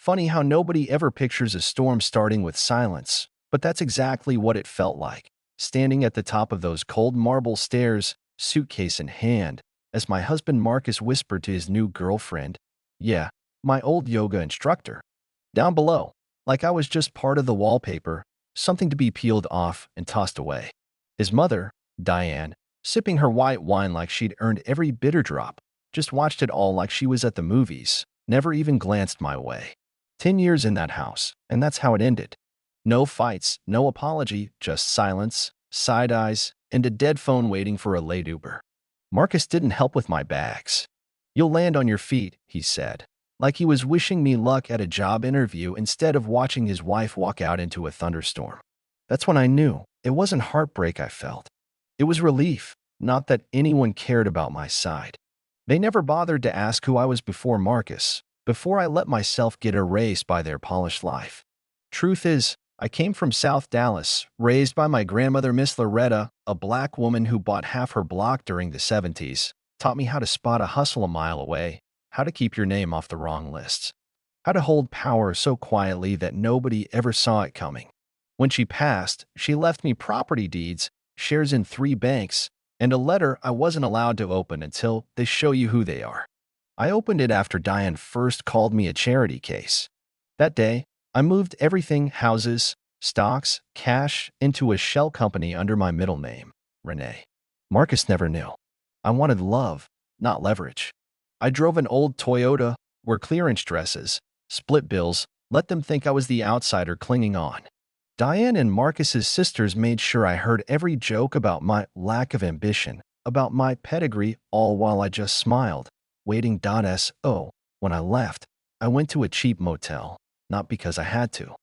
Funny how nobody ever pictures a storm starting with silence, but that's exactly what it felt like, standing at the top of those cold marble stairs, suitcase in hand, as my husband Marcus whispered to his new girlfriend, yeah, my old yoga instructor, down below, like I was just part of the wallpaper, something to be peeled off and tossed away. His mother, Diane, sipping her white wine like she'd earned every bitter drop, just watched it all like she was at the movies, never even glanced my way. 10 years in that house, and that's how it ended. No fights, no apology, just silence, side eyes, and a dead phone waiting for a late Uber. Marcus didn't help with my bags. You'll land on your feet, he said, like he was wishing me luck at a job interview instead of watching his wife walk out into a thunderstorm. That's when I knew it wasn't heartbreak I felt. It was relief, not that anyone cared about my side. They never bothered to ask who I was before Marcus, before I let myself get erased by their polished life. Truth is, I came from South Dallas, raised by my grandmother Miss Loretta, a black woman who bought half her block during the 70s, taught me how to spot a hustle a mile away, how to keep your name off the wrong lists, how to hold power so quietly that nobody ever saw it coming. When she passed, she left me property deeds, shares in 3 banks, and a letter I wasn't allowed to open until they show you who they are. I opened it after Diane first called me a charity case. That day, I moved everything, houses, stocks, cash, into a shell company under my middle name, Renee. Marcus never knew. I wanted love, not leverage. I drove an old Toyota, wore clearance dresses, split bills, let them think I was the outsider clinging on. Diane and Marcus's sisters made sure I heard every joke about my lack of ambition, about my pedigree, all while I just smiled, waiting. So, when I left, I went to a cheap motel, not because I had to,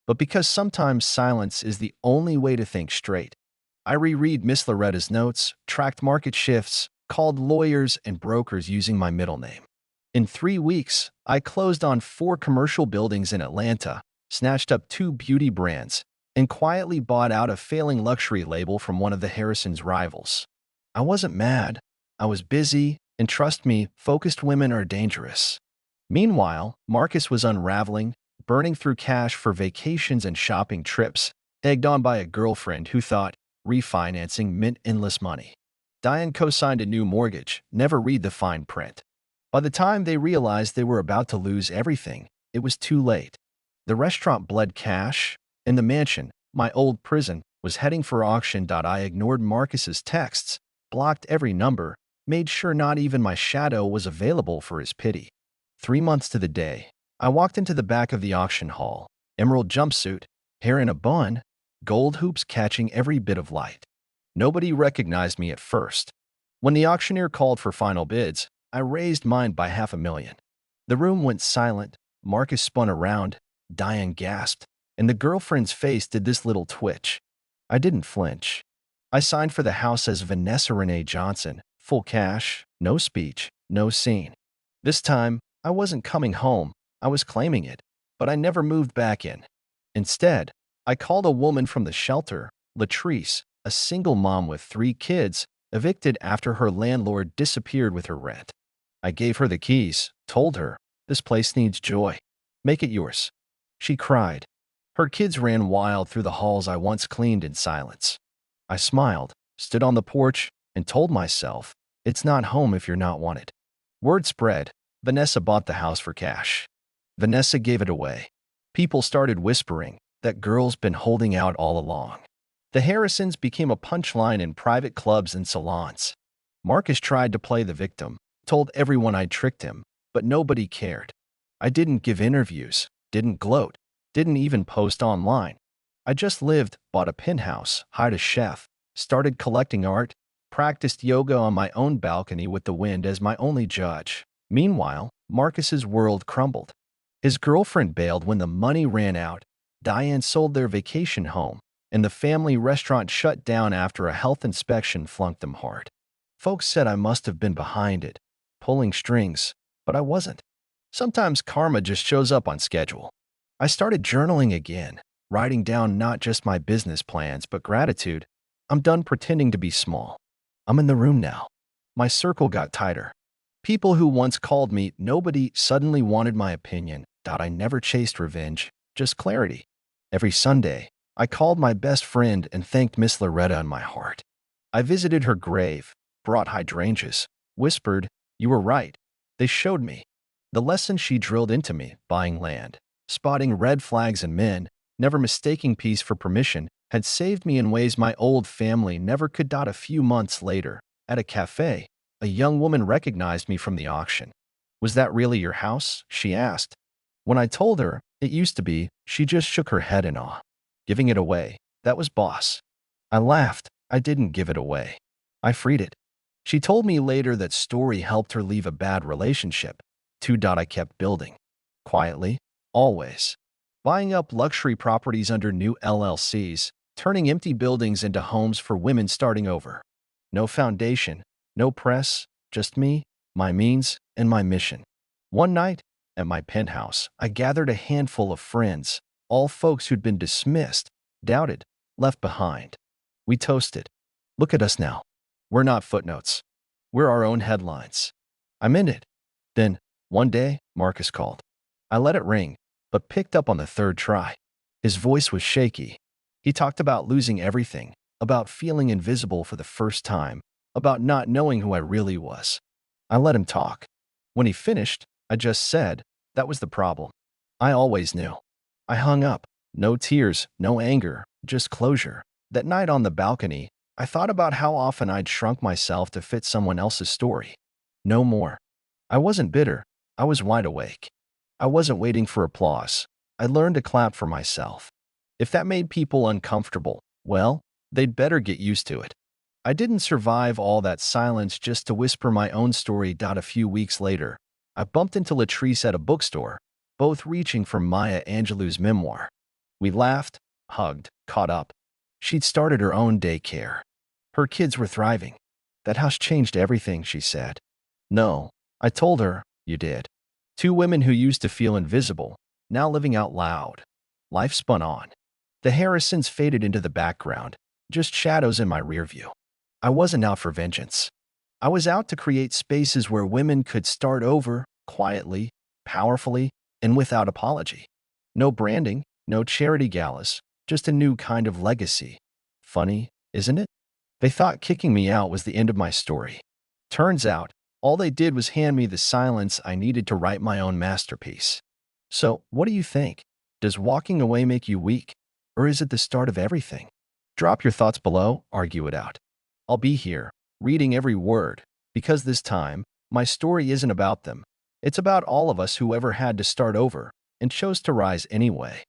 but because sometimes silence is the only way to think straight. I reread Miss Loretta's notes, tracked market shifts, called lawyers and brokers using my middle name. In 3 weeks, I closed on 4 commercial buildings in Atlanta, snatched up 2 beauty brands, and quietly bought out a failing luxury label from one of the Harrison's rivals. I wasn't mad. I was busy, and trust me, focused women are dangerous. Meanwhile, Marcus was unraveling, burning through cash for vacations and shopping trips, egged on by a girlfriend who thought refinancing meant endless money. Diane co-signed a new mortgage, never read the fine print. By the time they realized they were about to lose everything, it was too late. The restaurant bled cash, and the mansion, my old prison, was heading for auction. I ignored Marcus's texts, blocked every number, made sure not even my shadow was available for his pity. 3 months to the day, I walked into the back of the auction hall, emerald jumpsuit, hair in a bun, gold hoops catching every bit of light. Nobody recognized me at first. When the auctioneer called for final bids, I raised mine by $500,000. The room went silent. Marcus spun around, Diane gasped, and the girlfriend's face did this little twitch. I didn't flinch. I signed for the house as Vanessa Renee Johnson, full cash, no speech, no scene. This time, I wasn't coming home, I was claiming it, but I never moved back in. Instead, I called a woman from the shelter, Latrice, a single mom with 3 kids, evicted after her landlord disappeared with her rent. I gave her the keys, told her, this place needs joy. Make it yours. She cried. Her kids ran wild through the halls I once cleaned in silence. I smiled, stood on the porch, and told myself, it's not home if you're not wanted. Word spread. Vanessa bought the house for cash. Vanessa gave it away. People started whispering that girl's been holding out all along. The Harrisons became a punchline in private clubs and salons. Marcus tried to play the victim, told everyone I tricked him, but nobody cared. I didn't give interviews, didn't gloat, didn't even post online. I just lived, bought a penthouse, hired a chef, started collecting art, practiced yoga on my own balcony with the wind as my only judge. Meanwhile, Marcus's world crumbled. His girlfriend bailed when the money ran out. Diane sold their vacation home, and the family restaurant shut down after a health inspection flunked them hard. Folks said I must have been behind it, pulling strings, but I wasn't. Sometimes karma just shows up on schedule. I started journaling again, writing down not just my business plans, but gratitude. I'm done pretending to be small. I'm in the room now. My circle got tighter. People who once called me nobody suddenly wanted my opinion, I never chased revenge, just clarity. Every Sunday, I called my best friend and thanked Miss Loretta in my heart. I visited her grave, brought hydrangeas, whispered, "You were right." They showed me. The lesson she drilled into me, buying land, spotting red flags in men, never mistaking peace for permission, had saved me in ways my old family never could. A few months later, at a cafe, a young woman recognized me from the auction. "Was that really your house?" she asked. When I told her it used to be, she just shook her head in awe. "Giving it away, that was boss." I laughed. I didn't give it away. I freed it. She told me later that story helped her leave a bad relationship. I kept building. Quietly, always. Buying up luxury properties under new LLCs, turning empty buildings into homes for women starting over. No foundation, no press, just me, my means, and my mission. One night, at my penthouse, I gathered a handful of friends, all folks who'd been dismissed, doubted, left behind. We toasted. Look at us now. We're not footnotes. We're our own headlines. I meant it. Then, one day, Marcus called. I let it ring, but picked up on the third try. His voice was shaky. He talked about losing everything, about feeling invisible for the first time, about not knowing who I really was. I let him talk. When he finished, I just said, that was the problem. I always knew. I hung up. No tears, no anger, just closure. That night on the balcony, I thought about how often I'd shrunk myself to fit someone else's story. No more. I wasn't bitter. I was wide awake. I wasn't waiting for applause. I learned to clap for myself. If that made people uncomfortable, well, they'd better get used to it. I didn't survive all that silence just to whisper my own story. A few weeks later, I bumped into Latrice at a bookstore, both reaching for Maya Angelou's memoir. We laughed, hugged, caught up. She'd started her own daycare. Her kids were thriving. "That house changed everything," she said. "No," I told her, "you did." Two women who used to feel invisible, now living out loud. Life spun on. The Harrisons faded into the background, just shadows in my rear view. I wasn't out for vengeance. I was out to create spaces where women could start over, quietly, powerfully, and without apology. No branding, no charity galas, just a new kind of legacy. Funny, isn't it? They thought kicking me out was the end of my story. Turns out, all they did was hand me the silence I needed to write my own masterpiece. So, what do you think? Does walking away make you weak? Or is it the start of everything? Drop your thoughts below, argue it out. I'll be here, reading every word, because this time, my story isn't about them. It's about all of us who ever had to start over and chose to rise anyway.